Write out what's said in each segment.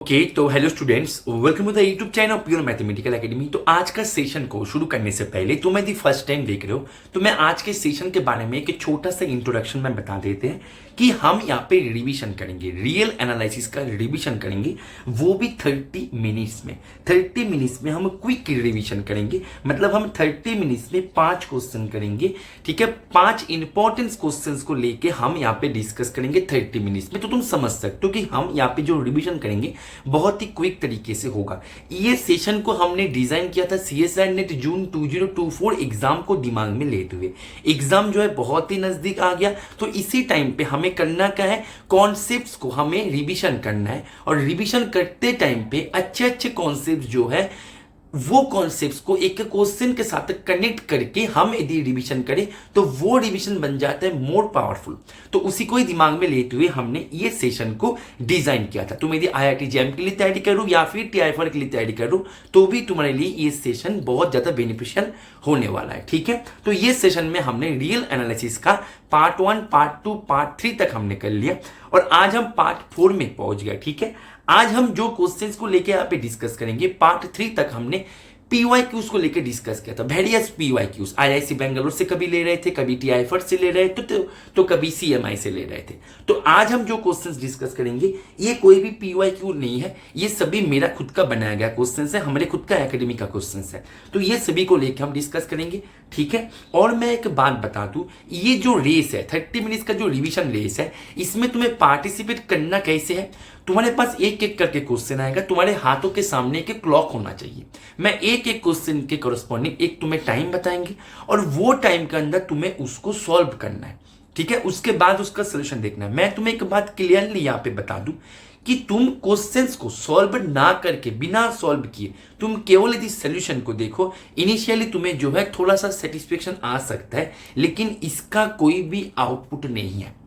Okay तो hello students, welcome to the YouTube channel pure mathematical academy. तो आज का सेशन को शुरू करने से पहले तो मैं दी फर्स्ट टाइम देख रहे हो तो मैं आज के सेशन के बारे में एक छोटा सा इंट्रोडक्शन में बता देते हैं कि हम यहाँ पे रिवीजन करेंगे, रियल एनालिसिस का रिवीजन करेंगे, वो भी 30 मिनट्स में। 30 मिनट्स में हम क्विक रिवीजन करेंगे, मतलब हम 30 मिनट्स में 5 क्वेश्चन करेंगे, ठीक है। 5 इंपॉर्टेंट क्वेश्चंस को लेके हम यहाँ पे डिस्कस करेंगे 30 मिनट्स में। तो तुम समझ सकते हो कि हम यहाँ पे जो रिवीजन करेंगे बहुत ही क्विक तरीके से होगा। ये सेशन को हमने डिजाइन किया था सीएसआई नेट जून 2024 एग्जाम को दिमाग में लेते हुए। एग्जाम जो है बहुत ही नजदीक आ गया, तो इसी टाइम पे हमें करना क्या है, कॉन्सेप्ट्स को हमें रिवीजन करना है। और रिवीजन करते टाइम पे अच्छे अच्छे कॉन्सेप्ट्स जो है वो कॉन्सेप्ट्स को एक क्वेश्चन के साथ कनेक्ट करके हम यदि रिवीजन करें तो वो रिवीजन बन जाता है मोर पावरफुल। तो उसी को ही दिमाग में लेते हुए हमने ये सेशन को डिजाइन किया था। तुम यदि आईआईटी जैम के लिए तैयारी करो या फिर टीआईफआर के लिए तैयारी करो तो भी तुम्हारे लिए ये सेशन बहुत ज्यादा बेनिफिशियल होने वाला है, ठीक है। तो ये सेशन में हमने रियल एनालिसिस का पार्ट 1, पार्ट 2, पार्ट 3 तक हमने कर लिया और आज हम पार्ट 4 में पहुंच गए, ठीक है। आज हम जो क्वेश्चंस को लेके यहाँ पे डिस्कस करेंगे, पार्ट 3 तक हमने पीवाईक्यूज को लेकर डिस्कस किया था। वेरियस पीवाईक्यूज आईआईसी बेंगलुरु से कभी ले रहे थे, कभी टीआईफआर से ले रहे थे, तो कभी सीएमआई से ले रहे थे। तो आज हम जो क्वेश्चंस डिस्कस करेंगे ये कोई भी पीवाईक्यू नहीं है, ये सभी मेरा खुद का बनाया गया क्वेश्चंस है, हमारे खुद का एकेडमी का क्वेश्चंस है। तो ये सभी को लेकर हम डिस्कस करेंगे, ठीक है। और मैं एक बात बता दूं, ये जो रेस है 30 मिनट्स का जो रिवीजन रेस है, इसमें तुम्हें पार्टिसिपेट करना कैसे है, तुम्हारे पास एक एक करके क्वेश्चन आएगा, तुम्हारे हाथों के सामने एक क्लॉक होना चाहिए। मैं एक एक क्वेश्चन के कॉरस्पॉन्डिंग एक तुम्हें टाइम बताएंगे और वो टाइम के अंदर तुम्हें उसको सॉल्व करना है, ठीक है। उसके बाद उसका सोल्यूशन देखना है। मैं तुम्हें एक बात क्लियरली यहाँ पे बता दूं कि तुम क्वेश्चंस को सॉल्व ना करके, बिना सॉल्व किए तुम केवल यदि सोल्यूशन को देखो, इनिशियली तुम्हें जो है थोड़ा सा सेटिस्फेक्शन आ सकता है, लेकिन इसका कोई भी आउटपुट नहीं है।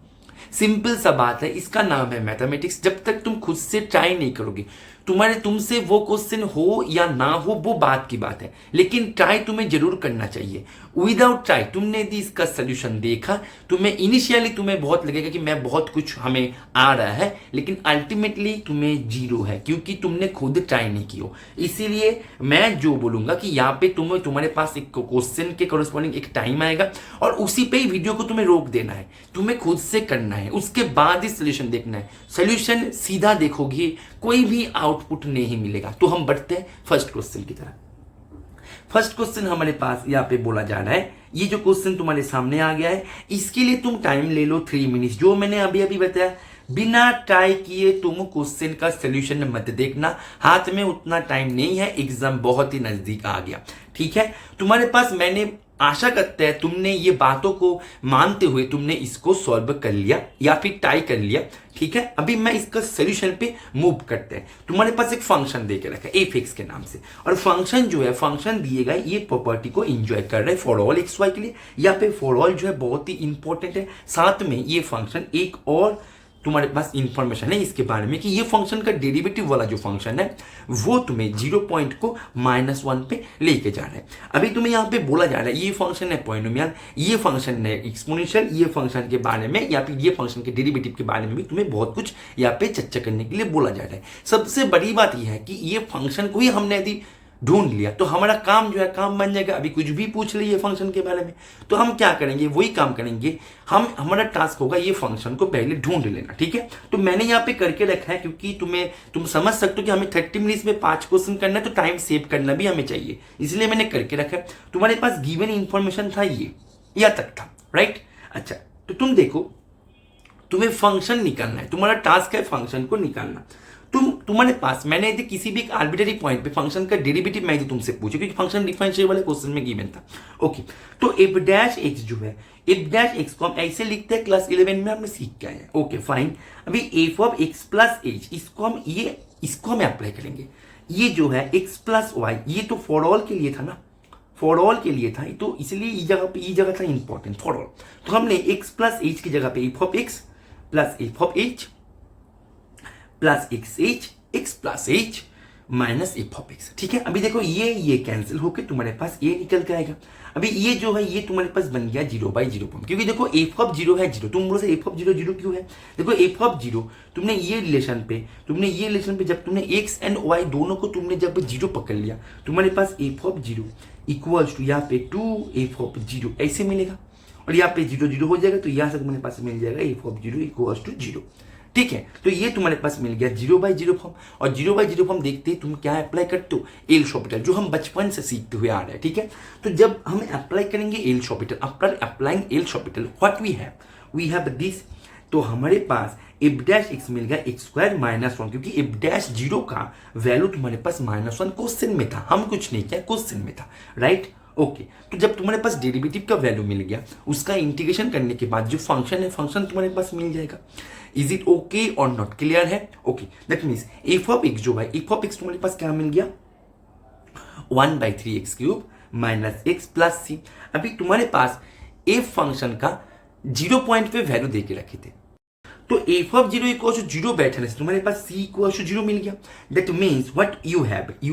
सिंपल सा बात है, इसका नाम है मैथमेटिक्स। जब तक तुम खुद से ट्राई नहीं करोगे, तुमसे वो क्वेश्चन हो या ना हो वो बात की बात है, लेकिन ट्राई तुम्हें जरूर करना चाहिए। विदाउट ट्राई तुमने यदि इसका सोल्यूशन देखा, तुम्हें इनिशियली तुम्हें बहुत लगेगा कि मैं बहुत कुछ हमें आ रहा है, लेकिन अल्टीमेटली तुम्हें जीरो है, क्योंकि तुमने खुद ट्राई नहीं की हो। इसीलिए मैं जो बोलूंगा कि यहाँ पे तुम्हारे पास एक क्वेश्चन के कॉरस्पॉन्डिंग एक टाइम आएगा और उसी पे ही वीडियो को तुम्हें रोक देना है, तुम्हें खुद से करना है, उसके बाद ही सोल्यूशन देखना है। सोल्यूशन सीधा देखोगे कोई भी आउटपुट नहीं मिलेगा। तो हम बढ़ते हैं फर्स्ट क्वेश्चन की तरफ। फर्स्ट क्वेश्चन हमारे पास यहाँ पे बोला जा रहा है, ये जो क्वेश्चन तुम्हारे सामने आ गया है, इसके लिए तुम टाइम ले लो 3 मिनट्स। जो मैंने अभी अभी बताया, बिना ट्राई किए तुम क्वेश्चन का सोल्यूशन मत देखना, हाथ में उतना टाइम नहीं है, एग्जाम बहुत ही नजदीक आ गया, ठीक है। तुम्हारे पास, मैंने आशा करते हैं तुमने ये बातों को मानते हुए तुमने इसको सॉल्व कर लिया या फिर ट्राई कर लिया, ठीक है। अभी मैं इसका सोल्यूशन पे मूव करते हैं। तुम्हारे पास एक फंक्शन दे के रखा है एफ एक्स के नाम से, और फंक्शन जो है, फंक्शन दिएगा ये प्रॉपर्टी को एंजॉय कर रहा है फॉर ऑल एक्स वाई के लिए। यहाँ पे फॉर ऑल जो है बहुत ही इंपॉर्टेंट है। साथ में ये फंक्शन एक और तुम्हारे पास इंफॉर्मेशन है इसके बारे में कि ये फंक्शन का डेरिवेटिव वाला जो फंक्शन है वो तुम्हें 0 पॉइंट को -1 पे लेके जा रहा है। अभी तुम्हें यहाँ पे बोला जा रहा है ये फंक्शन है पॉलिनोमियल, ये फंक्शन है एक्सपोनेंशियल, ये फंक्शन के बारे में या फिर ये फंक्शन के डेरिवेटिव के बारे में भी तुम्हें बहुत कुछ यहाँ पे चर्चा करने के लिए बोला जा रहा है। सबसे बड़ी बात यह है कि ये फंक्शन को ही हमने यदि ढूंढ लिया तो हमारा काम जो है काम बन जाएगा। अभी कुछ भी पूछ लिए फंक्शन के बारे में तो हम क्या करेंगे, वही काम करेंगे। हमारा टास्क होगा ये फंक्शन को पहले ढूंढ लेना, ठीक है। तो मैंने यहाँ पे करके रखा है क्योंकि तुम समझ सकते हो कि हमें 30 मिनट्स में 5 क्वेश्चन करना है, तो टाइम सेव करना भी हमें चाहिए, इसलिए मैंने करके रखा है। तुम्हारे पास गिवन इंफॉर्मेशन था ये या तक था, राइट। अच्छा, तो तुम देखो, तुम्हें फंक्शन निकालना है, तुम्हारा टास्क है फंक्शन को निकालना। तुम्हारे पास, मैंने यदि किसी भी आर्बिट्ररी पॉइंट पे फंक्शन का डेरिवेटिव मैं तुमसे पूछे, क्योंकि फंक्शन डिफरेंशियल वाले क्वेश्चन में गिवन था, ओके। तो एफ डैश एक्स जो है, एफ डैश एक्स को हम ऐसे लिखते हैं, क्लास 11 में हमने सीख के आए हैं, ओके फाइन। अभी F of X plus H, इसको हम अप्लाई करेंगे। ये जो है एक्स प्लस वाई, ये तो फॉर ऑल के लिए था ना, फॉर ऑल के लिए था, तो इसलिए ये जगह था इंपॉर्टेंट फॉर ऑल। तो हमने एक्स प्लस एच की जगह पे F of X plus F of H plus x plus H minus F of x. ठीक है, अभी देखो ये कैंसिल होकर तुम्हारे पास ये निकल के आएगा। अभी ये जो है ये तुम्हारे पास बन गया 0/0 फॉर्म, क्योंकि देखो एफ ऑफ 0 है 0, तुम बोलो से एफ ऑफ 0 0 क्यों है? देखो एफ ऑफ 0 तुमने ये रिलेशन पे जब तुमने एक्स एंड वाई दोनों को तुमने जब 0 पकड़ लिया, तुम्हारे पास एफ ऑफ 0 इक्वल्स टू यहाँ पे 2 एफ ऑफ 0 ऐसे मिलेगा, और यहाँ पे 0 0 हो जाएगा, तो यहाँ से तुम्हारे पास मिल जाएगा एफ ऑफ 0 इक्वल्स टू 0। ठीक है, तो ये तुम्हारे पास मिल गया 0/0 फॉर्म। और 0/0 फॉर्म देखते ही तुम क्या अप्लाई करते हो? एल शॉपिटल, जो हम बचपन से सीखते हुए आ रहे हैं। ठीक है, तो जब हम अप्लाई करेंगे L'Hopital, after applying L'Hopital what we have this, तो हमारे पास एफ डैश एक्स मिल गया एक्स स्क्वायर -1, क्योंकि एफ डैश 0 का वैल्यू तुम्हारे पास -1 क्वेश्चन में था, हम कुछ नहीं किया, क्वेश्चन में था, राइट? ओके, तो जब तुम्हारे पास डेरिवेटिव का वैल्यू मिल गया, उसका इंटीग्रेशन करने के बाद जो फंक्शन है, फंक्शन तुम्हारे पास मिल जाएगा। इज इट ओके और नॉट? क्लियर है? Okay, that means F of x जो है, एफ ऑफ एक्स तुम्हारे पास क्या मिल गया? 1/3 X cube minus X plus C. अभी तुम्हारे पास एफ फंक्शन का 0 पॉइंट पे वैल्यू दे के रखे थे, तो एफ ऑफ 0 इक्वल टू 0 बैठने से तुम्हारे पास सी इक्वल टू 0 मिल गया। That means what you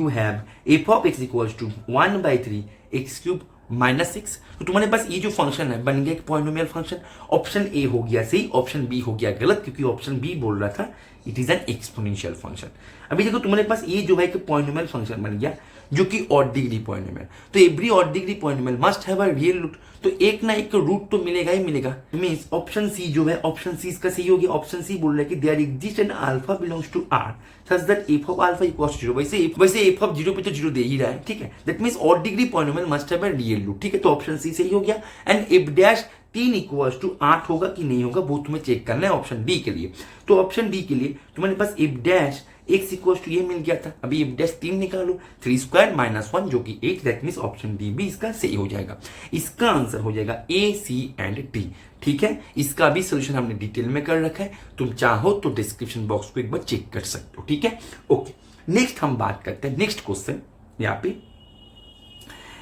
have F of X equal to 1/3 X cube minus X. तो तुम्हारे पास ये जो फंक्शन है बन गया एक पॉलिनोमियल फंक्शन। ऑप्शन ए हो गया सही, ऑप्शन बी हो गया गलत, क्योंकि ऑप्शन बी बोल रहा था it is an exponential function. अभी देखो तुम्हारे पास ये जो है एक पॉलिनोमियल फंक्शन बन गया, जो कि ऑड डिग्री पॉलिनोमियल। तो every odd degree polynomial must have a real root, तो एक ना एक रूट तो मिलेगा ही मिलेगा। मींस ऑप्शन सी जो है, ऑप्शन सी इसका सही हो गया। ऑप्शन सी बोल रहा है कि there exist an alpha belongs to R such that F of alpha equals to 0। वैसे एफ ऑफ 0 पे तो 0 दे ही रहा है, ठीक है। That means odd degree polynomial must have a real root, ठीक है। तो ऑप्शन सी सही हो गया। And F dash 3 equals to 8 होगा कि नहीं होगा, वो तुम्हें चेक करना है ऑप्शन डी के लिए। तो ऑप्शन डी के लिए तुम्हारे पास F dash X equals to ये मिल गया था। अभी एफ डैश 3 निकालो, 3 स्क्वायर माइनस 1 जो कि 8, दैट मींस ऑप्शन डी भी इसका सही हो जाएगा। इसका आंसर हो जाएगा ए, सी एंड डी, ठीक है। इसका भी सोल्यूशन हमने डिटेल में कर रखा है, तुम चाहो तो डिस्क्रिप्शन बॉक्स को एक बार चेक कर सकते हो, ठीक है। ओके, नेक्स्ट हम बात करते हैं नेक्स्ट क्वेश्चन। यहाँ पे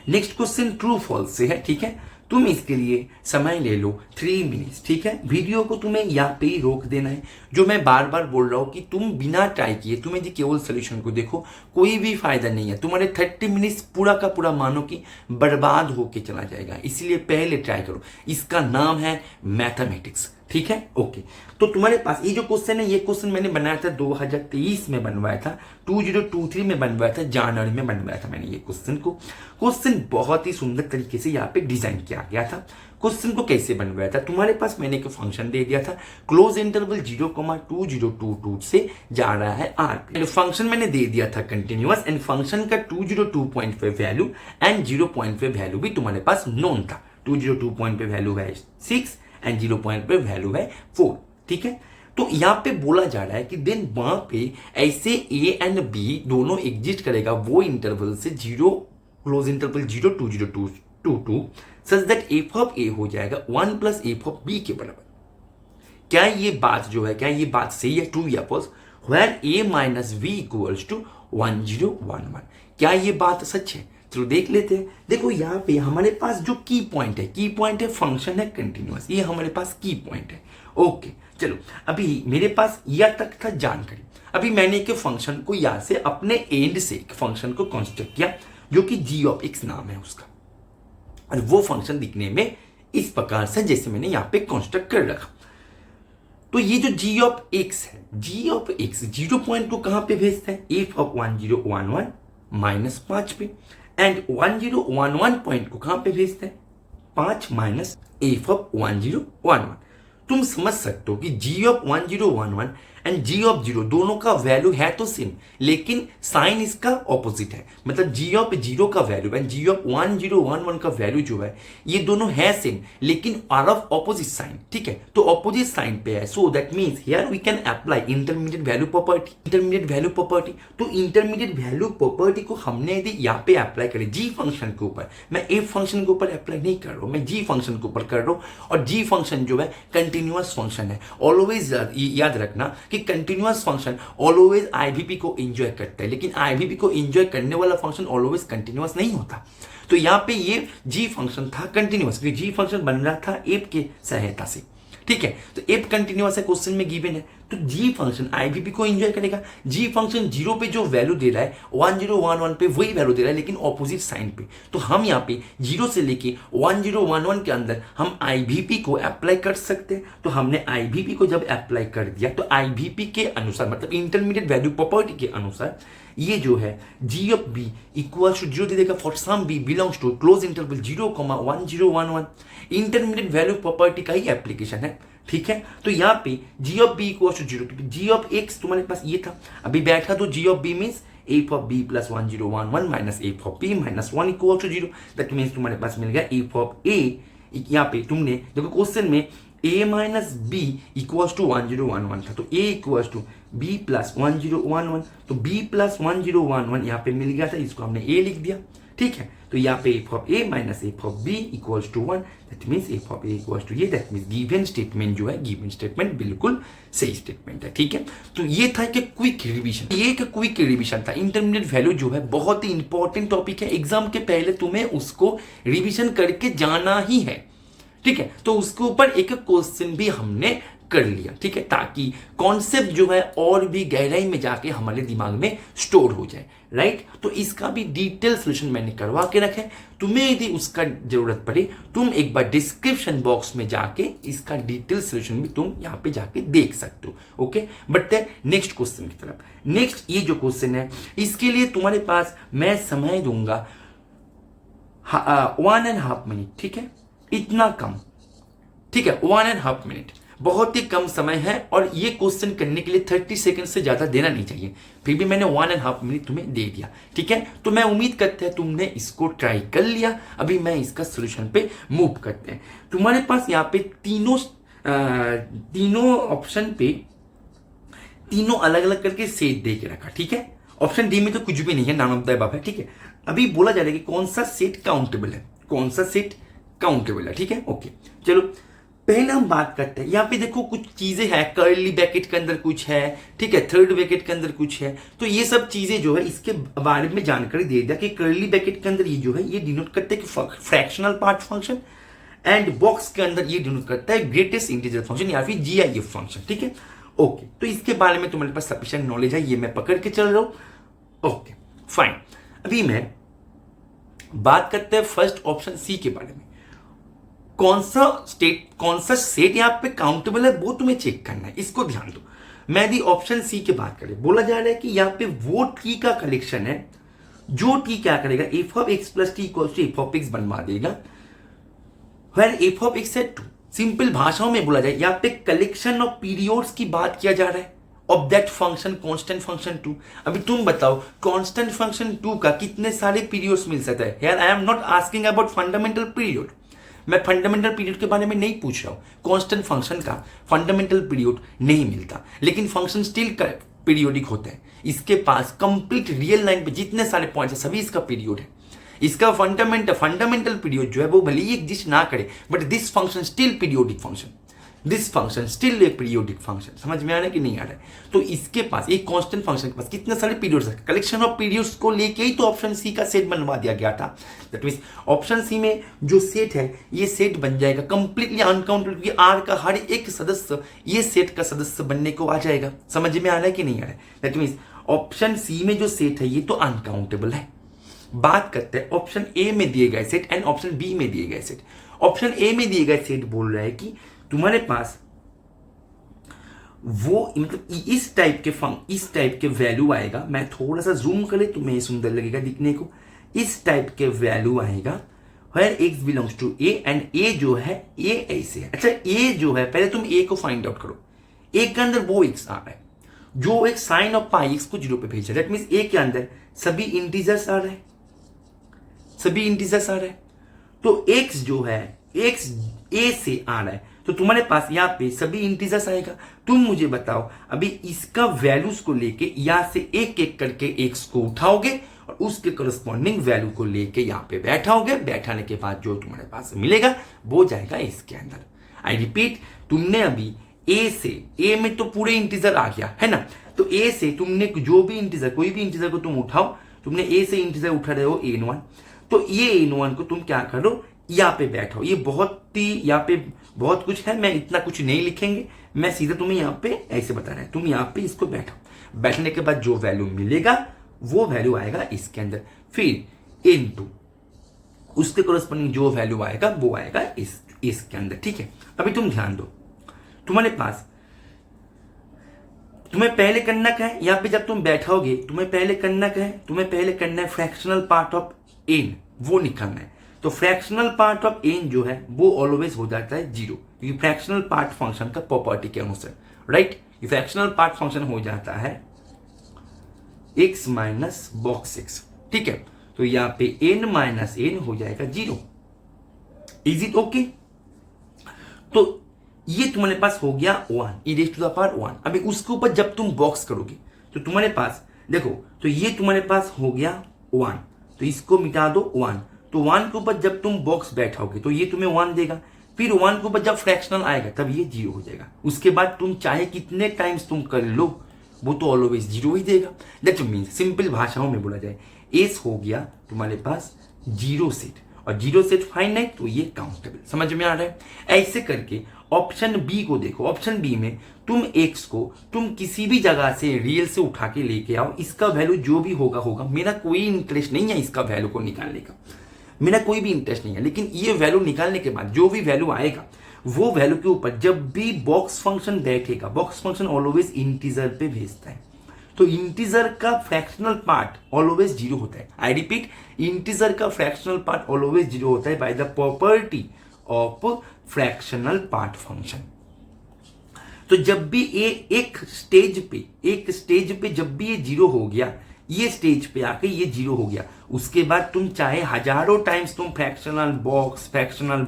नेक्स्ट क्वेश्चन ट्रू फॉल्स से है, ठीक है। तुम इसके लिए समय ले लो 3 मिनट्स, ठीक है। वीडियो को तुम्हें यहाँ पे ही रोक देना है। जो मैं बार बार बोल रहा हं कि तुम बिना ट्राई किए तुम्हें यदि केवल सोल्यूशन को देखो, कोई भी फायदा नहीं है। तुम्हारे 30 मिनट्स पूरा का पूरा मानो कि बर्बाद होके चला जाएगा, इसलिए पहले ट्राई करो। इसका नाम है मैथमेटिक्स, ठीक है। ओके, तो तुम्हारे पास ये जो क्वेश्चन है, ये क्वेश्चन मैंने बनाया था 2023 में बनवाया था, 2023 में बनवाया था, जनवरी में बनवाया था मैंने ये क्वेश्चन को। क्वेश्चन बहुत ही सुंदर तरीके से यहाँ पे डिजाइन किया गया था। क्वेश्चन को कैसे बनवाया था, तुम्हारे पास मैंने एक फंक्शन दे दिया था, क्लोज इंटरवल 0,2022 से जा रहा है आर पे। फंक्शन मैंने दे दिया था कंटिन्यूअस, एंड फंक्शन का 202 वैल्यू एंड 0 पे वैल्यू भी तुम्हारे पास नोन था। 202 पे वैल्यू है 6 एंड 0 पे वैल्यू है 4, ठीक है। तो यहाँ पे बोला जा रहा है कि देन वहां पे ऐसे ए एंड बी दोनों एग्जिस्ट करेगा वो इंटरवल से 0, close interval 0,2022 such that F of A हो जाएगा 1 प्लस एफ ऑफ बी के बराबर। क्या ये बात जो है, क्या ये बात सही है, ट्रू या false? Where A minus B equals to 1011, क्या ये बात सच है? चलो देख लेते हैं। देखो यहाँ पे हमारे पास जो की पॉइंट है फंक्शन है कंटिन्यूअस, ये हमारे पास की पॉइंट है। ओके, चलो अभी मेरे पास यह तक था जानकारी। अभी मैंने एक फंक्शन को यहाँ से अपने एंड से एक फंक्शन को कंस्ट्रक्ट किया, जो कि जी ऑफ एक्स नाम है उसका, और वो फंक्शन दिखने में इस प्रकार से जैसे मैंने यहाँ पे कंस्ट्रक्ट कर रखा। तो ये जो जी ऑफ एक्स है, जी ऑफ एक्स 0 पॉइंट को कहां पे भेजता है? एफ ऑफ 1011 माइनस 5 पे, एंड 1011 पॉइंट को कहां पे भेजता है? 5 माइनस एफ ऑफ 1011। तुम समझ सकते हो कि जी ऑफ 1011 एंड जी ऑफ 0 दोनों का वैल्यू है तो सेम, लेकिन साइन इसका ऑपोजिट है। मतलब जी ऑफ 0 का वैल्यू एंड जी ऑफ 1011 का वैल्यू जो है, ये दोनों है सेम, लेकिन आर ऑफ ऑपोजिट साइन, ठीक है। तो ऑपोजिट साइन पे है, so that means here we can apply intermediate value property. तो इंटरमीडिएट वैल्यू प्रॉपर्टी को हमने यदि यहाँ पे अप्लाई करें जी फंक्शन के ऊपर, मैं एफ फंक्शन के ऊपर अप्लाई नहीं कर रहा हूं, मैं जी फंक्शन के ऊपर कर रहा हूं। और जी फंक्शन जो है कंटिन्यूअस फंक्शन है। ऑलवेज याद रखना कि कंटिन्यूअस फंक्शन ऑलवेज आईवीपी को एंजॉय करता है, लेकिन आईवीपी को एंजॉय करने वाला फंक्शन ऑलवेज कंटिन्यूअस नहीं होता। तो यहाँ पे ये जी फंक्शन था कंटिन्यूअस, क्योंकि जी फंक्शन बन रहा था एफ के सहायता से, ठीक है। तो एफ कंटिन्यूअस है, क्वेश्चन में गिवन है, तो जी फंक्शन आईवीपी को एंजॉय करेगा। जी फंक्शन 0 पे जो वैल्यू दे रहा है 1011 पे वही वैल्यू दे रहा है लेकिन ऑपोजिट साइन पे। तो हम यहाँ पे 0 से लेके 1011 के अंदर हम आईवीपी को अप्लाई कर सकते हैं। तो हमने आईवीपी को जब अप्लाई कर दिया तो आईवीपी के अनुसार मतलब इंटरमीडिएट वैल्यू प्रॉपर्टी के अनुसार ये जो है G of B equal to 0 दे देगा for some B belongs to close interval 0,1011। Intermediate value property का ही एप्लीकेशन है, ठीक है। तो यहाँ पे G of B equal to 0, तो जी ऑफ एक्स तुम्हारे पास ये था, अभी बैठा तो G of B means F of B plus 1011 minus F of B minus 1 equal to 0। That means तुम्हारे पास मिल गया एफ ऑफ ए। यहाँ पे तुमने देखो क्वेश्चन में a minus B equals to 1011 था, तो a equals to b plus 1011, तो b प्लस 1011 यहाँ पे मिल गया था, इसको हमने a लिख दिया, ठीक है। तो यहाँ पे f of a minus f of b equals to 1, that means f of a equals to ये, दैट मीन्स गिवन स्टेटमेंट जो है, गिवन स्टेटमेंट बिल्कुल सही स्टेटमेंट है, ठीक है। तो ये था कि क्विक रिवीजन, ये एक क्विक रिवीजन था। इंटरमीडिएट वैल्यू जो है बहुत ही इंपॉर्टेंट टॉपिक है, एग्जाम के पहले तुम्हें उसको रिविजन करके जाना ही है, ठीक है। तो उसके ऊपर एक क्वेश्चन भी हमने कर लिया, ठीक है, ताकि कॉन्सेप्ट जो है और भी गहराई में जाके हमारे दिमाग में स्टोर हो जाए, राइट। तो इसका भी डिटेल सोल्यूशन मैंने करवा के रखा है, तुम्हें यदि उसका जरूरत पड़े तुम एक बार डिस्क्रिप्शन बॉक्स में जाके इसका डिटेल सोल्यूशन भी तुम यहाँ पे जाके देख सकते हो, ओके। बट नेक्स्ट क्वेश्चन की तरफ, नेक्स्ट ये जो क्वेश्चन है इसके लिए तुम्हारे पास मैं समय दूंगा 1.5 मिनट, ठीक है, इतना कम, ठीक है, 1.5 मिनट बहुत ही कम समय है और ये क्वेश्चन करने के लिए 30 सेकंड से ज्यादा देना नहीं चाहिए, फिर भी मैंने 1.5 मिनट तुम्हें दे दिया, ठीक है। तो मैं उम्मीद करते हैं तुमने इसको ट्राई कर लिया। अभी मैं इसका सोल्यूशन पे मूव करते हैं। तुम्हारे पास यहाँ पे तीनों ऑप्शन पे तीनों अलग अलग करके सेट दे के रखा, ठीक है। ऑप्शन डी में तो कुछ भी नहीं है, नाम ऑफ द अबव है, ठीक है। अभी बोला जा रहा है कि कौन सा सेट काउंटेबल है, कौन सा सेट काउंटेबल है, ठीक है, ओके। चलो पहले हम बात करते हैं, यहाँ पे देखो कुछ चीजें हैं, कर्ली ब्रैकेट के अंदर कुछ है, ठीक है, थर्ड ब्रैकेट के अंदर कुछ है, तो ये सब चीजें जो है इसके बारे में जानकारी दे दिया कि कर्ली ब्रैकेट के अंदर ये जो है ये डिनोट करता है कि fractional part function, and box के अंदर ये डिनोट करता है ग्रेटेस्ट इंटीजर फंक्शन या फिर GIF फंक्शन, ठीक है, ओके। तो इसके बारे में तुम्हारे पास सफिशिएंट नॉलेज है, ये मैं पकड़ के चल रहा हूं, ओके फाइन। अभी मैं बात करते हैं फर्स्ट ऑप्शन सी के बारे में। कौन सा सेट यहाँ पे काउंटेबल है वो तुम्हें चेक करना है, इसको ध्यान दो। मैं यदि ऑप्शन सी की बात करें, बोला जा रहा है कि यहाँ पे वो टी का कलेक्शन है जो टी क्या करेगा, F of X plus T equals to F of X बनवा देगा, वेयर एफ ऑफ एक्स है 2। सिंपल भाषाओं में बोला जाए यहाँ पे कलेक्शन ऑफ पीरियड्स की बात किया जा रहा है of that function constant function 2। अभी तुम बताओ कांस्टेंट फंक्शन 2 का कितने सारे पीरियड्स मिल सकता है। यार I am not asking about fundamental period, मैं फंडामेंटल पीरियड के बारे में नहीं पूछ रहा हूं। कांस्टेंट फंक्शन का फंडामेंटल पीरियड नहीं मिलता, लेकिन फंक्शन स्टिल पीरियोडिक होता है। इसके पास कंप्लीट रियल लाइन पे जितने सारे पॉइंट्स है सभी इसका पीरियड है। इसका फंडामेंटल पीरियड जो है वो भले ही एग्जिस्ट ना करे, but this function still periodic function, this function still a periodic function. समझ में आ रहा है कि नहीं आ रहा है? तो इसके पास एक कांस्टेंट फंक्शन के पास कितने सारे पीरियड्स है, कलेक्शन ऑफ पीरियड्स को लेके ही तो ऑप्शन सी का सेट बनवा दिया गया था। दैट मींस ऑप्शन सी में जो सेट है ये सेट बन जाएगा कंप्लीटली अनकाउंटेबल, क्योंकि आर का हर एक सदस्य ये सेट का सदस्य बनने को आ जाएगा। समझ में आ रहा है कि नहीं आ रहा है? दैट मींस ऑप्शन सी में जो सेट है ये तो अनकाउंटेबल है। बात करते हैं ऑप्शन ए में दिए गए सेट एंड ऑप्शन बी में दिए गए सेट। ऑप्शन ए में दिए गए सेट बोल रहा है कि तुम्हारे पास वो मतलब इस टाइप के वैल्यू आएगा। मैं थोड़ा सा जूम करे तो तुम्हें सुंदर लगेगा दिखने को। इस टाइप के वैल्यू आएगा where x belongs to a and a जो है a ऐसे है। अच्छा a जो है पहले तुम a को फाइंड आउट करो। a के अंदर वो x आ रहा है जो एक साइन ऑफ पाई x को 0 पे भेज रहा है। दैट मींस a के अंदर सभी इंटीजर्स आ रहे हैं, सभी इंटीजर्स आ रहे हैं। तो x जो है x a से आ रहा है, तो तुम्हारे पास यहाँ पे सभी इंटीजर्स आएगा। तुम मुझे बताओ अभी इसका वैल्यूज को लेके यहाँ से एक एक करके x को उठाओगे और उसके करस्पॉन्डिंग वैल्यू को लेके यहाँ पे बैठाओगे। बैठाने के बाद जो तुम्हारे पास मिलेगा वो जाएगा इसके अंदर। आई रिपीट, तुमने अभी a से, a में तो पूरे इंटीजर आ गया है ना, तो a से तुमने जो भी इंटीजर, कोई भी इंटीजर को तुम उठाओ, तुमने a से इंटीजर उठा रहे हो n1, तो ये n1 को तुम क्या करो यहाँ पे बैठाओ। ये बहुत युक्ति यहाँ पे बहुत कुछ है, मैं इतना कुछ नहीं लिखेंगे, मैं सीधा तुम्हें यहाँ पे ऐसे बता रहा है, तुम यहाँ पे इसको बैठो, बैठने के बाद जो वैल्यू मिलेगा वो वैल्यू आएगा इसके अंदर, फिर इनटू उसके कोरस्पॉन्डिंग जो वैल्यू आएगा वो आएगा इसके अंदर। ठीक है, अभी तुम ध्यान दो, तुम्हारे पास तुम्हें पहले करना क्या है, यहाँ पे जब तुम बैठोगे तुम्हें पहले करना क्या है, तुम्हें पहले करना है फ्रैक्शनल पार्ट ऑफ एन, वो निकालना है। तो फ्रैक्शनल पार्ट ऑफ एन जो है वो ऑलवेज हो जाता है 0, क्योंकि फ्रैक्शनल पार्ट फंक्शन का प्रॉपर्टी के अनुसार, राइट, ये फ्रैक्शनल पार्ट फंक्शन हो जाता है x माइनस बॉक्स x। ठीक है, तो यहाँ पे n माइनस n हो जाएगा 0। Is it okay? तो ये तुम्हारे पास हो गया 1 e टू द पावर 1। अभी उसके ऊपर जब तुम बॉक्स करोगे तो तुम्हारे पास देखो, तो ये तुम्हारे पास हो गया 1, तो इसको मिटा दो 1, तो 1 के ऊपर जब तुम बॉक्स बैठाओगे तो ये तुम्हें 1 देगा, फिर 1 के ऊपर जब फ्रैक्शनल आएगा तब ये 0 हो जाएगा। उसके बाद तुम चाहे कितने टाइम्स तुम कर लो वो तो ऑलवेज 0 ही देगा। दैट मीन्स सिंपल भाषाओं में बोला जाए, एस हो गया तुम्हारे पास 0 सेट, और 0 सेट फाइनाइट तो ये काउंटेबल। समझ में आ रहा है? ऐसे करके ऑप्शन बी को देखो, ऑप्शन बी में तुम एक्स को तुम किसी भी जगह से रियल से उठा के लेके आओ, इसका वैल्यू जो भी होगा होगा, मेरा कोई इंटरेस्ट नहीं है इसका वैल्यू को निकालने का, मेरा कोई भी इंटरेस्ट नहीं है। लेकिन ये वैल्यू निकालने के बाद जो भी वैल्यू आएगा वो वैल्यू के ऊपर जब भी बॉक्स फंक्शन बैठेगा, बॉक्स फंक्शन ऑलवेज इंटीजर पे भेजता है, तो इंटीजर का फ्रैक्शनल पार्ट ऑलवेज 0 होता है। आई रिपीट, इंटीजर का फ्रैक्शनल पार्ट ऑलवेज 0 होता है by the property of fractional part function. तो जब भी एक स्टेज पे जब भी ये 0 हो गया, ये स्टेज पे आके ये 0 हो गया, उसके बाद तुम चाहे हजारों टाइम्स तुम फ्रैक्शनल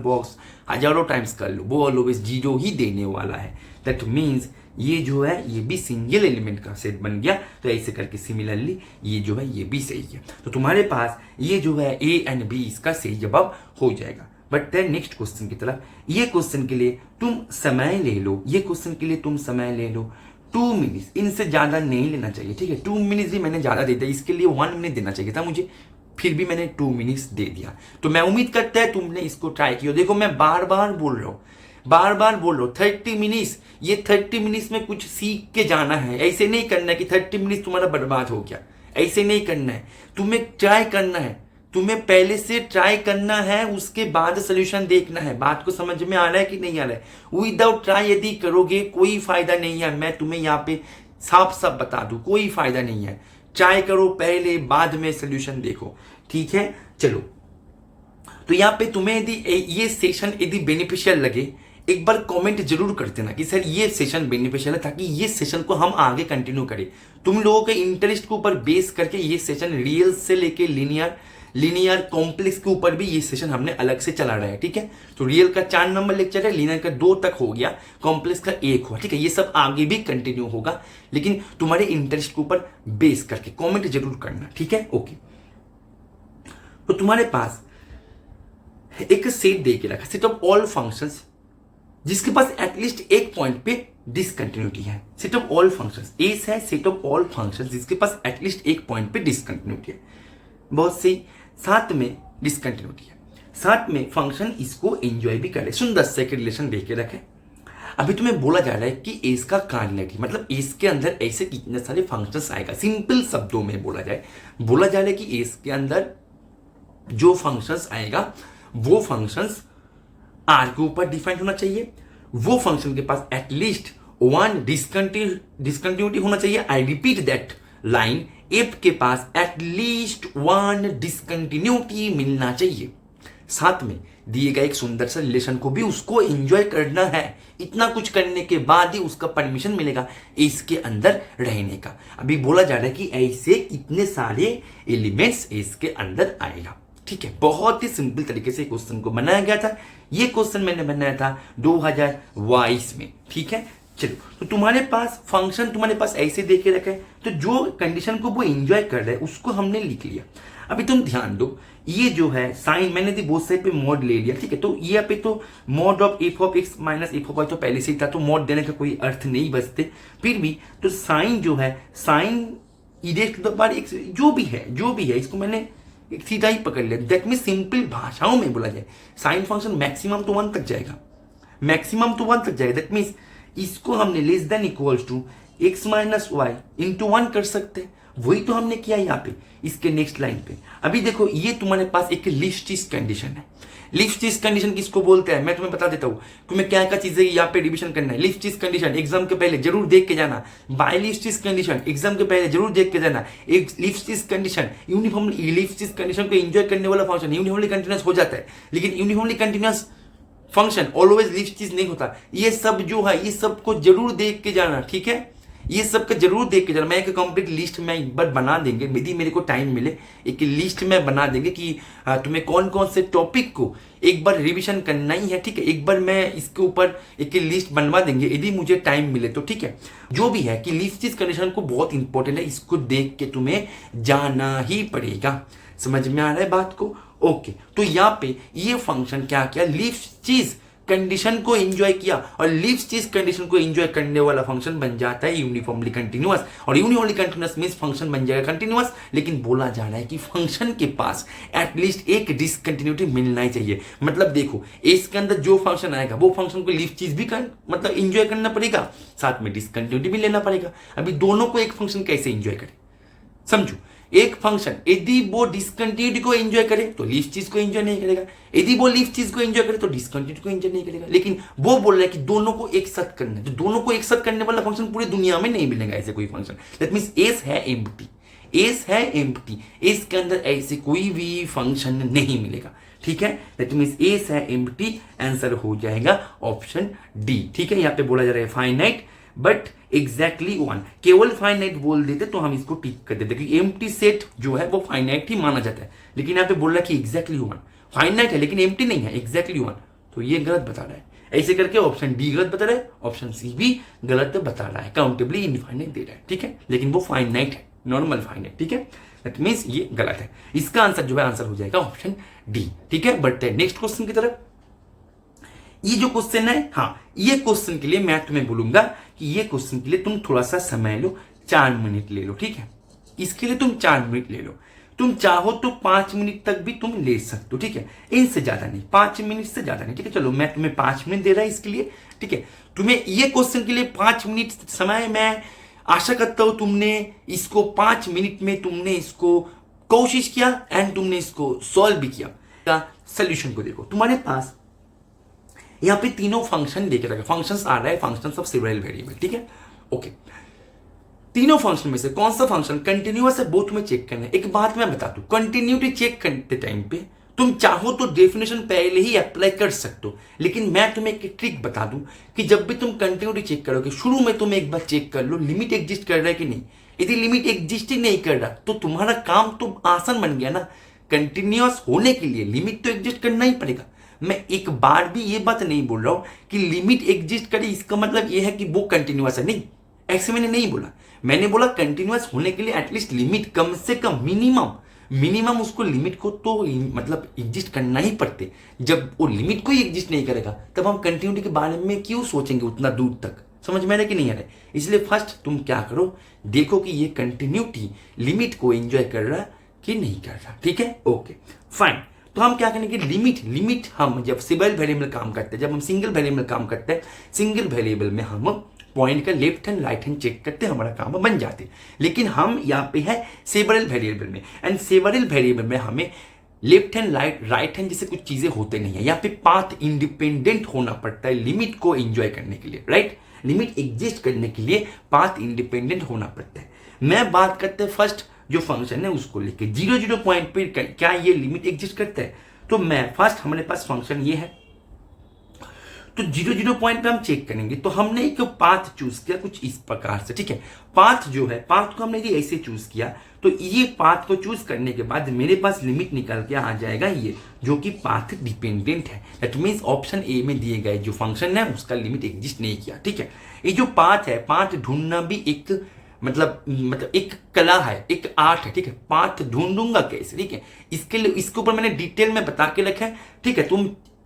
बॉक्स हजारों टाइम्स कर लो, वो ऑलवेज 0 ही देने वाला है। दैट मीन्स ये जो है ये भी सिंगल एलिमेंट का सेट बन गया। तो ऐसे करके सिमिलरली ये जो है ये भी सही है। तो तुम्हारे पास ये जो है ए एंड बी इसका सही जवाब हो जाएगा। बट देन नेक्स्ट क्वेश्चन की तरफ, ये क्वेश्चन के लिए तुम समय ले लो, ये क्वेश्चन के लिए तुम समय ले लो 2 मिनट्स, इनसे ज्यादा नहीं लेना चाहिए। ठीक है, 2 मिनट्स ही मैंने ज्यादा दे दिया, इसके लिए 1 मिनट देना चाहिए था मुझे, फिर भी मैंने 2 मिनट्स दे दिया। तो मैं उम्मीद करता है तुमने इसको ट्राई किया। देखो मैं बार बार बोल रहा हूँ 30 मिनट्स, ये 30 मिनट्स में कुछ सीख के जाना है। ऐसे नहीं करना है कि 30 मिनट्स तुम्हारा बर्बाद हो गया, ऐसे नहीं करना है। तुम्हें ट्राई करना है, तुम्हें पहले से ट्राई करना है, उसके बाद सोल्यूशन देखना है। बात को समझ में आ रहा है कि नहीं आ रहा है? विदाउट ट्राई यदि करोगे कोई फायदा नहीं है, मैं तुम्हें यहाँ पे साफ बता दूं, कोई फायदा नहीं है। ट्राई करो पहले, बाद में सोल्यूशन देखो। ठीक है, चलो। तो यहाँ पे तुम्हें यदि ये सेशन यदि बेनिफिशियल लगे, एक बार कमेंट जरूर कर देना कि सर ये सेशन बेनिफिशियल है, ताकि ये सेशन को हम आगे कंटिन्यू करें। तुम लोगों के इंटरेस्ट के ऊपर बेस करके ये सेशन रियल से लेके लीनियर कॉम्प्लेक्स के ऊपर भी ये सेशन हमने अलग से चला रहा है। ठीक है, तो रियल का 4 नंबर लेक्चर है, लीनियर का 2 तक हो गया, कॉम्प्लेक्स का 1 हुआ। ठीक है, ये सब आगे भी कंटिन्यू होगा, लेकिन तुम्हारे इंटरेस्ट के ऊपर बेस करके कमेंट जरूर करना। ठीक है, ओके। तो तुम्हारे पास एक सेट दे के रखा, सेट ऑफ ऑल फंक्शंस, जिसके पास एटलीस्ट एक पॉइंट पे डिसकंटिन्यूटी है। Set of all functions, S है सेट ऑफ ऑल फंक्शंस जिसके पास एटलीस्ट एक पॉइंट पे डिसकंटिन्यूटी है। बहुत सही, साथ में डिसकंटिन्यूटी है, साथ में फंक्शन इसको एंजॉय भी करे, सुंदर से रिलेशन दे के रखे। अभी तुम्हें बोला जा रहा है कि एस का कार्डिनलिटी, मतलब एस के अंदर ऐसे कितने सारे फंक्शंस आएगा। सिंपल शब्दों में बोला जा रहा है कि एस के अंदर जो फंक्शंस आएगा वो फंक्शंस आर के ऊपर डिफाइंड होना चाहिए, वो फंक्शन के पास एटलीस्ट 1 डिसकंटिन्यूटी होना चाहिए। I repeat that line, F के पास एटलीस्ट 1 डिसकंटिन्यूटी मिलना चाहिए, साथ में दिए गए एक सुंदर सा रिलेशन को भी उसको एंजॉय करना है। इतना कुछ करने के बाद ही उसका परमिशन मिलेगा इसके अंदर रहने का। अभी बोला जा रहा है कि ऐसे कितने सारे एलिमेंट्स इसके अंदर आएगा। ठीक है, बहुत ही सिंपल तरीके से क्वेश्चन को बनाया गया था। ये क्वेश्चन मैंने बनाया था 2022 में। ठीक है, चलो। तो तुम्हारे पास फंक्शन तुम्हारे पास ऐसे दे के रखा है, तो जो कंडीशन को वो एंजॉय कर रहा है उसको हमने लिख लिया। अभी तुम ध्यान दो, ये जो है साइन मैंने दी बोथ साइड पे मॉड ले लिया। ठीक है, तो ये पे तो mod of F of X minus F of Y तो पहले से ही था, तो मॉड देने का कोई अर्थ नहीं बचते। फिर भी तो साइन जो है, sine E to the power X जो भी है इसको मैंने एक सीधा ही पकड़ ले। दैट मीन सिंपल भाषाओं में बोला जाए साइन फंक्शन मैक्सिमम तो 1 तक जाएगा, मैक्सिमम तो 1 तक जाएगा। दैट मीन्स इसको हमने less than equals to x minus Y into 1 कर सकते हैं, वही तो हमने किया यहाँ पे इसके नेक्स्ट लाइन पे। अभी देखो ये तुम्हारे पास एक लिस्टिस कंडीशन है। लिस्टिस कंडीशन किसको बोलते हैं मैं तुम्हें बता देता हूँ, तुम्हें क्या क्या चीजें यहाँ पे रिविजन करना है। लिस्टिस कंडीशन एग्जाम के पहले जरूर देख के जाना, बाय लिस्टिस कंडीशन एग्जाम के पहले जरूर देख के जाना। एक लिस्टिस कंडीशन यूनिफॉर्मली, लिस्टिस कंडीशन को एंजॉय करने वाला फंक्शन यूनिफॉर्मली कंटिन्यूअस हो जाता है, लेकिन यूनिफॉर्मली कंटिन्यूअस फंक्शन ऑलवेज लिस्टिस नहीं होता। ये सब जो है ये सब को जरूर देख के जाना, ठीक है, ये सब का जरूर देख के जाना। मैं एक कंप्लीट लिस्ट में एक बार बना देंगे, यदि मेरे को टाइम मिले एक लिस्ट में बना देंगे कि तुम्हें कौन कौन से टॉपिक को एक बार रिवीजन करना ही है, ठीक है। एक बार मैं इसके ऊपर एक लिस्ट बनवा देंगे यदि मुझे टाइम मिले तो, ठीक है। जो भी है कि लिस्ट कंडीशन को बहुत इंपॉर्टेंट है, इसको देख के तुम्हें जाना ही पड़ेगा। समझ में आ रहा है बात को? ओके, तो यहाँ पे ये फंक्शन क्या किया, लिस्ट चीज कंडीशन को एंजॉय किया, और लिस्ट चीज कंडीशन को एंजॉय करने वाला फंक्शन बन जाता है यूनिफॉर्मली कंटिन्यूअस, और यूनिफॉर्मली कंटिन्यूअस मींस फंक्शन बन जाएगा कंटिन्यूअस। लेकिन बोला जा रहा है कि फंक्शन के पास एटलीस्ट एक डिसकंटिन्यूटी मिलना ही चाहिए। मतलब देखो इसके अंदर जो फंक्शन आएगा वो फंक्शन को लिस्ट चीज भी मतलब एंजॉय करना पड़ेगा, साथ में डिसकंटिन्यूटी भी लेना पड़ेगा। अभी दोनों को एक फंक्शन कैसे एंजॉय करे, समझो। एक फंक्शन यदि वो डिसकंटिन्यूटी को एंजॉय करे तो लिस्ट चीज को एंजॉय नहीं करेगा, यदि वो लिस्ट चीज को एंजॉय करे तो डिसकंटिन्यूटी को एंजॉय नहीं करेगा। लेकिन वो बोल रहा है कि दोनों को एक साथ करना है, तो दोनों को एक साथ करने वाला फंक्शन पूरी दुनिया में नहीं मिलेगा ऐसे कोई फंक्शन। दैट मींस एस है एम्प्टी, एस है एम्प्टी, एस के अंदर ऐसे कोई भी फंक्शन नहीं मिलेगा, ठीक है। दैट मींस एस है एम्प्टी, आंसर हो जाएगा ऑप्शन डी, ठीक है। यहाँ पे बोला जा रहा है फाइनाइट बट एग्जैक्टली 1, केवल फाइनाइट बोल देते तो हम इसको टिक कर देते क्योंकि एम्प्टी सेट जो है वो फाइनाइट ही माना जाता है। लेकिन यहाँ पे बोल रहा है कि एग्जैक्टली 1 फाइनाइट है लेकिन एम्प्टी नहीं है, एग्जैक्टली 1, तो ये गलत बता रहा है। ऐसे करके ऑप्शन डी गलत बता रहा है, ऑप्शन सी भी गलत बता रहा है, काउंटेबली इनफाइनाइट दे रहा है, ठीक है। लेकिन वो फाइनाइट है, नॉर्मल फाइनाइट, ठीक है। दैट मींस ये गलत है, इसका आंसर जो है आंसर हो जाएगा ऑप्शन डी, ठीक है। बढ़ते हैं नेक्स्ट क्वेश्चन की तरफ। ये जो क्वेश्चन है, हाँ, ये क्वेश्चन के लिए मैं तुम्हें बोलूंगा कि ये क्वेश्चन के लिए तुम थोड़ा सा समय लो, 4 मिनट ले लो, ठीक है। इसके लिए तुम 4 मिनट ले लो, तुम चाहो तो 5 मिनट तक भी तुम ले सकते हो, ठीक है। इनसे ज्यादा नहीं, 5 मिनट से ज्यादा नहीं, ठीक है। चलो मैं तुम्हें 5 मिनट दे रहा है इसके लिए, ठीक है। तुम्हें ये क्वेश्चन के लिए 5 मिनट समय, मैं आशा करता हूं तुमने इसको 5 मिनट में तुमने इसको कोशिश किया एंड तुमने इसको सॉल्व भी किया। सोल्यूशन को देखो, तुम्हारे पास यहाँ पे तीनों फंक्शन देखे रखा, फंक्शंस आ रहा है, फंक्शंस ऑफ सेवरल वेरिएबल, ठीक है। ओके, तीनों फंक्शन में से कौन सा फंक्शन कंटिन्यूअस है वो तुम्हें चेक करना है। एक बात मैं बता दूं, कंटिन्यूटी चेक करते टाइम पे तुम चाहो तो डेफिनेशन पहले ही अप्लाई कर सकते हो, लेकिन मैं तुम्हें एक ट्रिक बता दूं कि जब भी तुम कंटिन्यूटी चेक करोगे शुरू में तुम एक बार चेक कर लो लिमिट एग्जिस्ट कर रहा है कि नहीं। यदि लिमिट एग्जिस्ट ही नहीं कर रहा तो तुम्हारा काम तो आसान बन गया ना। कंटिन्यूअस होने के लिए लिमिट तो एग्जिस्ट करना ही पड़ेगा। मैं एक बार भी ये बात नहीं बोल रहा हूं कि लिमिट एग्जिस्ट करे इसका मतलब ये है कि वो कंटिन्यूअस है, नहीं, ऐसे मैंने नहीं बोला। मैंने बोला कंटिन्यूअस होने के लिए एटलीस्ट लिमिट कम से कम मिनिमम उसको लिमिट को तो मतलब एग्जिस्ट करना ही पड़ते। जब वो लिमिट को ही एग्जिस्ट नहीं करेगा तब हम कंटिन्यूटी के बारे में क्यों सोचेंगे उतना दूर तक, समझ में आ रहा है कि नहीं आ रहा है। इसलिए फर्स्ट तुम क्या करो, देखो कि ये कंटिन्यूटी लिमिट को एंजॉय कर रहा कि नहीं कर रहा, ठीक है। ओके फाइन, तो हम क्या करेंगे, लिमिट हम जब सिंगल वेरिएबल काम करते हैं, जब हम सिंगल वेरिएबल काम करते हैं, सिंगल वेरिएबल में हम पॉइंट का left hand right hand check करते हैं, हमारा काम बन जाते। लेकिन हम यहाँ पे है सेवरल वेरिएबल में, एंड सेवरल वेरिएबल में हमें लेफ्ट हैंड राइट हैंड जैसे कुछ चीजें होते नहीं है। यहाँ पे पाथ इंडिपेंडेंट होना पड़ता है लिमिट को एंजॉय करने के लिए, राइट। लिमिट एग्जिस्ट करने के लिए पाथ इंडिपेंडेंट होना पड़ता है। मैं बात करते हैं फर्स्ट जो फंक्शन है उसको लेके 0 पॉइंट पे क्या ये लिमिट एग्जिस्ट करता है। तो मैं फर्स्ट हमारे पास फंक्शन ये है, तो 0 पॉइंट पे हम चेक करेंगे। तो हमने एक पाथ चूज किया कुछ इस प्रकार से, ठीक है। पाथ जो है, पाथ को हमने ऐसे चूज किया, तो ये पाथ को चूज करने के बाद मेरे पास लिमिट निकल के आ जाएगा ये, जो कि पाथ डिपेंडेंट है। दैट मींस ऑप्शन ए में दिए गए जो फंक्शन है उसका लिमिट एग्जिस्ट नहीं किया, ठीक है। ये जो पाथ है, पाथ ढूंढना भी एक मतलब एक कला है, एक आर्ट है, ठीक है। पाथ ढूंढूंगा कैसे, ठीक है। इसके लिए इसके ऊपर मैंने डिटेल में बता के रखा है, ठीक है।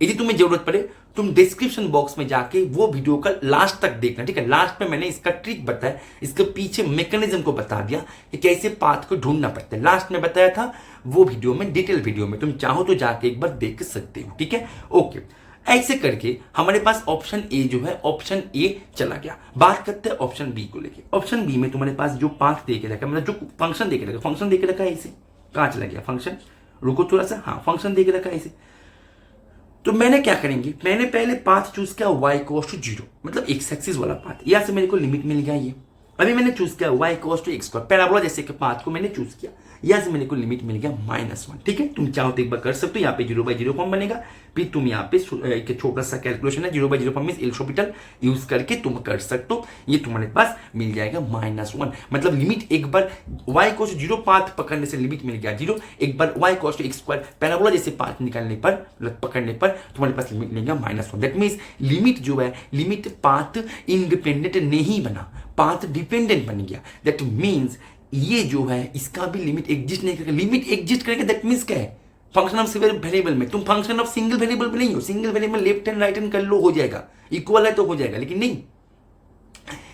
यदि तुम्हें जरूरत पड़े तुम डिस्क्रिप्शन बॉक्स में जाके वो वीडियो का लास्ट तक देखना, ठीक है। लास्ट में मैंने इसका ट्रिक बताया, इसके पीछे मैकेनिज्म को बता दिया कि कैसे पाथ को ढूंढना पड़ता है। लास्ट में बताया था वो वीडियो में, डिटेल वीडियो में, तुम चाहो तो जाके एक बार देख सकते हो, ठीक है। ओके, ऐसे करके हमारे पास ऑप्शन ए जो है, ऑप्शन ए चला गया। बात करते हैं ऑप्शन बी को लेके। ऑप्शन बी में तुम्हारे पास जो पाथ दे के रखा, मतलब जो फंक्शन दे के रखा, फंक्शन दे के रखा है इसे, कहां चला गया फंक्शन, रुको थोड़ा सा, हाँ फंक्शन दे के रखा है इसे। तो मैंने क्या करेंगे, मैंने पहले पाथ चूज किया y इक्वल्स टू 0, मतलब एक्स एक्सिस वाला पाथ, यहां से मेरे को लिमिट मिल गया ये। अभी मैंने चूज किया y equals to x square, parabola जैसे के पाथ को मैंने चूज किया, यहां से मेरे को लिमिट मिल गया -1, ठीक है। तुम चाहो तो एक बार कर सकते हो, यहाँ पे 0/0 फॉर्म बनेगा, फिर तुम यहाँ पे एक छोटा सा कैलकुलेशन है, 0/0 फॉर्म में एल्फाबेटल यूज करके तुम कर सकते हो, ये तुम्हारे पास मिल जाएगा -1, मतलब लिमिट एक बार y इक्वल्स टू 0 पाथ पकड़ने से लिमिट मिल गया 0, एक बार y equals to x square parabola जैसे पाथ निकालने पर, मतलब पकड़ने पर तुम्हारे पास लिमिट मिलेगा -1। दैट मीन्स लिमिट जो है, लिमिट पाथ इंडिपेंडेंट नहीं बना, पाथ डिपेंडेंट बन गया। दैट मीन्स ये जो है इसका भी लिमिट एग्जिस्ट नहीं करेगा। लिमिट एग्जिस्ट करेगा दैट मीन्स क्या है, फंक्शन ऑफ सिंगल वेरिएबल में, तुम फंक्शन ऑफ सिंगल वेरिएबल में नहीं हो, single variable left hand right hand कर लो, हो जाएगा, इक्वल है तो हो जाएगा, लेकिन नहीं,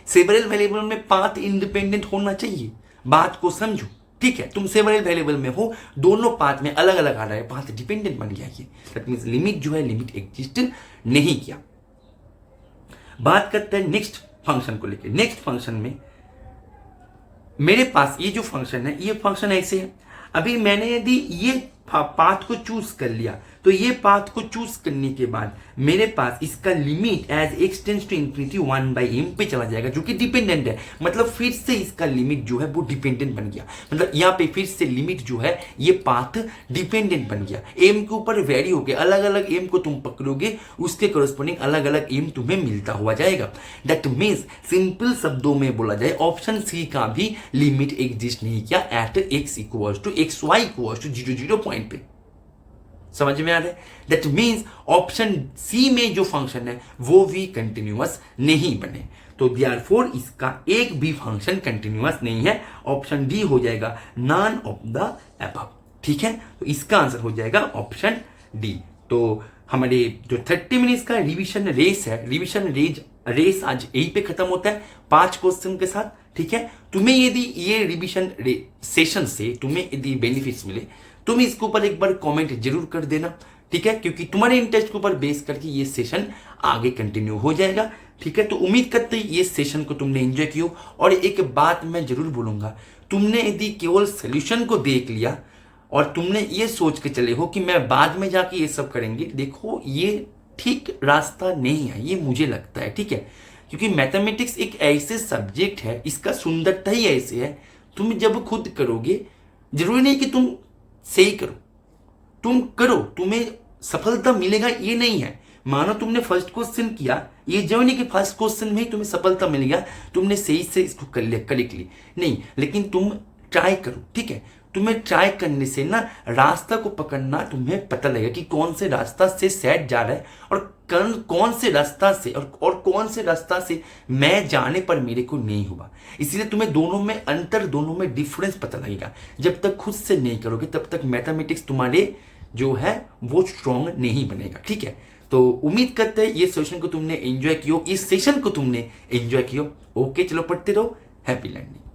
सेवरल वेरिएबल में पाथ इंडिपेंडेंट होना चाहिए। बात को समझो, ठीक है। तुम सेवरल वेरिएबल में हो, दोनों पाथ में अलग अलग आ रहा है, पाथ डिपेंडेंट बन गया ये, दैट मीन्स लिमिट जो है, लिमिट एग्जिस्ट नहीं किया। बात करते हैं नेक्स्ट फंक्शन को लेकर। नेक्स्ट फंक्शन में मेरे पास ये जो फंक्शन है, ये फंक्शन ऐसे है। अभी मैंने यदि ये पाथ को चूज कर लिया, तो ये पाथ को चूज करने के बाद मेरे पास इसका limit as x tends to infinity 1/m पे चला जाएगा, जो कि डिपेंडेंट है, मतलब फिर से इसका लिमिट जो है वो डिपेंडेंट बन गया, मतलब यहाँ पे फिर से लिमिट जो है ये पाथ डिपेंडेंट बन गया, एम के ऊपर वेरी हो गया, अलग अलग एम को तुम पकड़ोगे उसके करस्पॉन्डिंग अलग अलग एम तुम्हें मिलता हुआ जाएगा। दैट मीन्स सिंपल शब्दों में बोला जाए, ऑप्शन सी का भी लिमिट एग्जिस्ट नहीं किया at x equals to x y equals to 0 point पे। समझ में आ रहा है? दैट मीन्स ऑप्शन सी में जो फंक्शन है वो भी कंटिन्यूअस नहीं बने, तो देयरफॉर इसका एक भी फंक्शन कंटिन्यूअस नहीं है। ऑप्शन डी हो जाएगा नॉन ऑफ द अबव, ठीक है। तो इसका आंसर हो जाएगा ऑप्शन डी। तो हमारे जो 30 मिनट्स का रिवीजन रेस है, रिवीजन रेस आज यहीं पे खत्म होता है 5 क्वेश्चन के साथ, ठीक है। तुम्हें यदि ये रिवीजन सेशन से तुम्हें यदि बेनिफिट्स मिले, तुम इसके ऊपर एक बार कमेंट जरूर कर देना, ठीक है, क्योंकि तुम्हारे इंटरेस्ट के ऊपर बेस करके ये सेशन आगे कंटिन्यू हो जाएगा, ठीक है। तो उम्मीद करते हैं ये सेशन को तुमने एंजॉय किया। और एक बात मैं जरूर बोलूंगा, तुमने यदि केवल सोल्यूशन को देख लिया और तुमने ये सोच के चले हो कि मैं बाद में जाके ये सब करेंगे, देखो ये ठीक रास्ता नहीं है, ये मुझे लगता है, ठीक है। क्योंकि मैथमेटिक्स एक ऐसे सब्जेक्ट है, इसका सुंदरता ही ऐसे है, तुम जब खुद करोगे, जरूरी नहीं कि तुम सही करो, तुम करो, तुम्हें सफलता मिलेगा ये नहीं है। मानो तुमने फर्स्ट क्वेश्चन किया, ये जो नहीं कि फर्स्ट क्वेश्चन में ही तुम्हें सफलता मिल गया, तुमने सही से इसको कर लिया करेक्टली, नहीं, लेकिन तुम ट्राई करो, ठीक है। तुम्हें ट्राई करने से ना रास्ता को पकड़ना तुम्हें पता लगेगा कि कौन से रास्ता से सेट जा रहा है और कौन से रास्ता से और कौन से रास्ता से मैं जाने पर मेरे को नहीं हुआ। इसलिए तुम्हें दोनों में अंतर, दोनों में डिफरेंस पता लगेगा। जब तक खुद से नहीं करोगे तब तक मैथमेटिक्स तुम्हारे जो है वो स्ट्रॉन्ग नहीं बनेगा, ठीक है। तो उम्मीद करते हैं ये सेशन को तुमने एंजॉय किया, इस सेशन को तुमने एंजॉय किया। ओके, चलो पढ़ते रहो, हैप्पी लर्निंग।